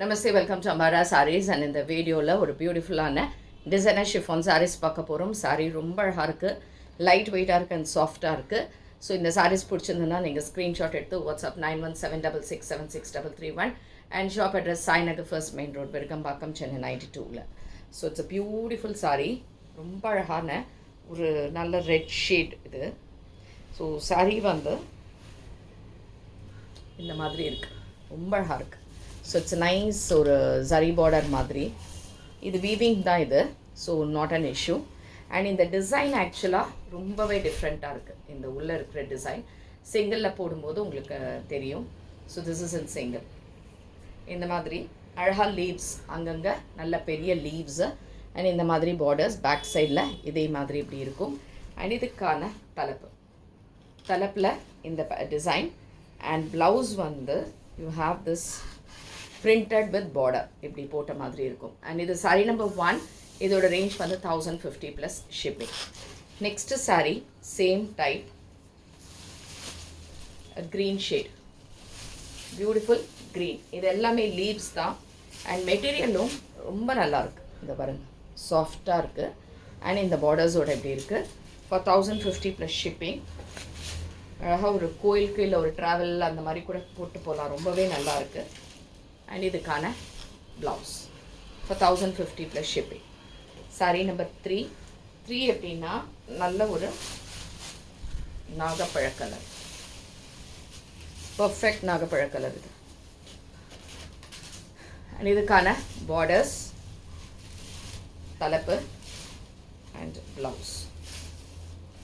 Namaste, welcome to Amara Sarees. And இந்த வீடியோவில் ஒரு பியூட்டிஃபுல்லான டிசைனர் ஷிஃபான் சாரீஸ் பார்க்க போகிறோம். சாரீ ரொம்ப அழகாக இருக்குது, லைட் வெயிட்டாக இருக்குது அண்ட் சாஃப்டாக இருக்குது. ஸோ இந்த சாரீஸ் பிடிச்சிருந்ததுன்னா நீங்கள் ஸ்க்ரீன்ஷாட் எடுத்து WhatsApp 9176676331 and shop address Sainagar first main road, Virugambakkam, Chennai 92ல். So it's a beautiful sari, ரொம்ப அழகான ஒரு நல்ல ரெட் ஷேட் இது. ஸோ சாரீ வந்து இந்த மாதிரி இருக்குது, ரொம்ப அழகாக இருக்குது. ஸோ இட்ஸ் நைஸ் ஒரு ஜரி பார்டர் மாதிரி. இது வீவிங் தான் இது, so not an issue. And இந்த டிசைன் ஆக்சுவலாக ரொம்பவே டிஃப்ரெண்ட்டாக இருக்குது. இந்த உள்ளே இருக்கிற டிசைன் சிங்கிளில் போடும்போது உங்களுக்கு தெரியும். So this is in single. இந்த மாதிரி அழகாக லீவ்ஸ், அங்கங்கே நல்ல பெரிய லீவ்ஸு அண்ட் இந்த மாதிரி பார்டர்ஸ் பேக் சைடில் இதே மாதிரி இப்படி இருக்கும். அண்ட் இதுக்கான தலைப்பில் இந்த டிசைன் அண்ட் ப்ளவுஸ் வந்து you have this printed with border இப்படி போட்ட மாதிரி இருக்கும். அண்ட் இது சாரீ நம்பர் 1. இதோட ரேஞ்ச் வந்து 1050 plus shipping. Next sari same type, green shade, beautiful green. இது எல்லாமே லீவ்ஸ் தான். அண்ட் மெட்டீரியலும் ரொம்ப நல்லாயிருக்கு. இந்த பாருங்கள், சாஃப்டாக இருக்குது. அண்ட் இந்த பார்டர்ஸோட எப்படி இருக்குது. For 1050 plus shipping. அழகாக ஒரு கோயிலுக்கு இல்லை ஒரு ட்ராவல் அந்த மாதிரி கூட போட்டு போகலாம், ரொம்பவே நல்லாயிருக்கு. அண்ட் இதுக்கான blouse for 1050 plus shipping. Sari number 3 எப்படின்னா நல்ல ஒரு நாகப்பழ கலர், பர்ஃபெக்ட் நாகப்பழ கலர் இது. அண்ட் இதுக்கான பார்டர்ஸ், தலைப்பு அண்ட் ப்ளவுஸ்,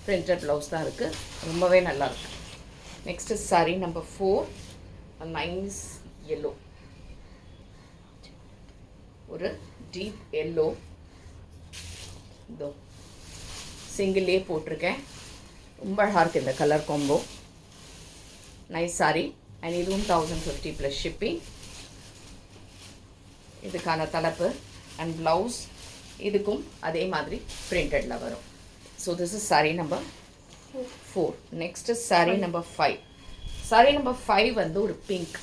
பிரிண்டட் ப்ளவுஸ் தான் இருக்குது, ரொம்பவே நல்லாயிருக்கு. Next sari number 4, nice yellow, ஒரு டீப் எல்லோ. இதோ சிங்கிளே போட்டிருக்கேன், ரொம்ப அழகாக இருக்குது இந்த colour combo. Nice sari. And இதுவும் 1050 ப்ளஸ் ஷிப்பிங். இதுக்கான தலைப்பு அண்ட் ப்ளவுஸ் இதுக்கும் அதே மாதிரி பிரிண்டடில் வரும். So this is saree number 4. Next sari number 5. Sari number 5 வந்து ஒரு பிங்க்,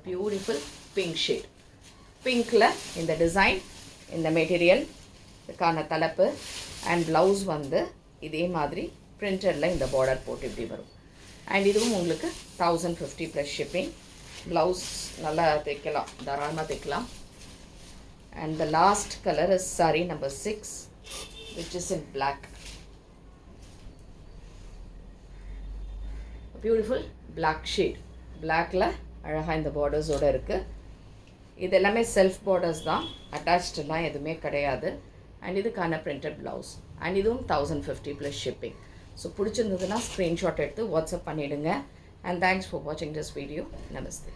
பியூட்டிஃபுல் பிங்க் ஷேட். பிங்க்கில் இந்த டிசைன், இந்த மெட்டீரியல், இதுக்கான தலைப்பு அண்ட் ப்ளவுஸ் வந்து இதே மாதிரி பிரிண்டடில் இந்த பார்டர் போட்டு இப்படி வரும். அண்ட் இதுவும் உங்களுக்கு 1050 ப்ளஸ் ஷிப்பிங். ப்ளவுஸ் நல்லா தைக்கலாம், தாராளமாக தைக்கலாம். And the last colour is saree number 6, which is in black. Beautiful black shade. பிளாக்கில் அழகாக இந்த பார்டர்ஸோடு இருக்குது. இது எல்லாமே செல்ஃப் பார்டர்ஸ் தான், அட்டாச்டெலாம் எதுவுமே கிடையாது. அண்ட் இதுக்கான பிரிண்டட் ப்ளவுஸ். அண்ட் இதுவும் 1050 ப்ளஸ் ஷிப்பிங். ஸோ பிடிச்சிருந்ததுன்னா ஸ்க்ரீன்ஷாட் எடுத்து வாட்ஸ்அப் பண்ணிவிடுங்க. அண்ட் தேங்க்ஸ் ஃபார் வாட்சிங் திஸ் வீடியோ. நமஸ்தே.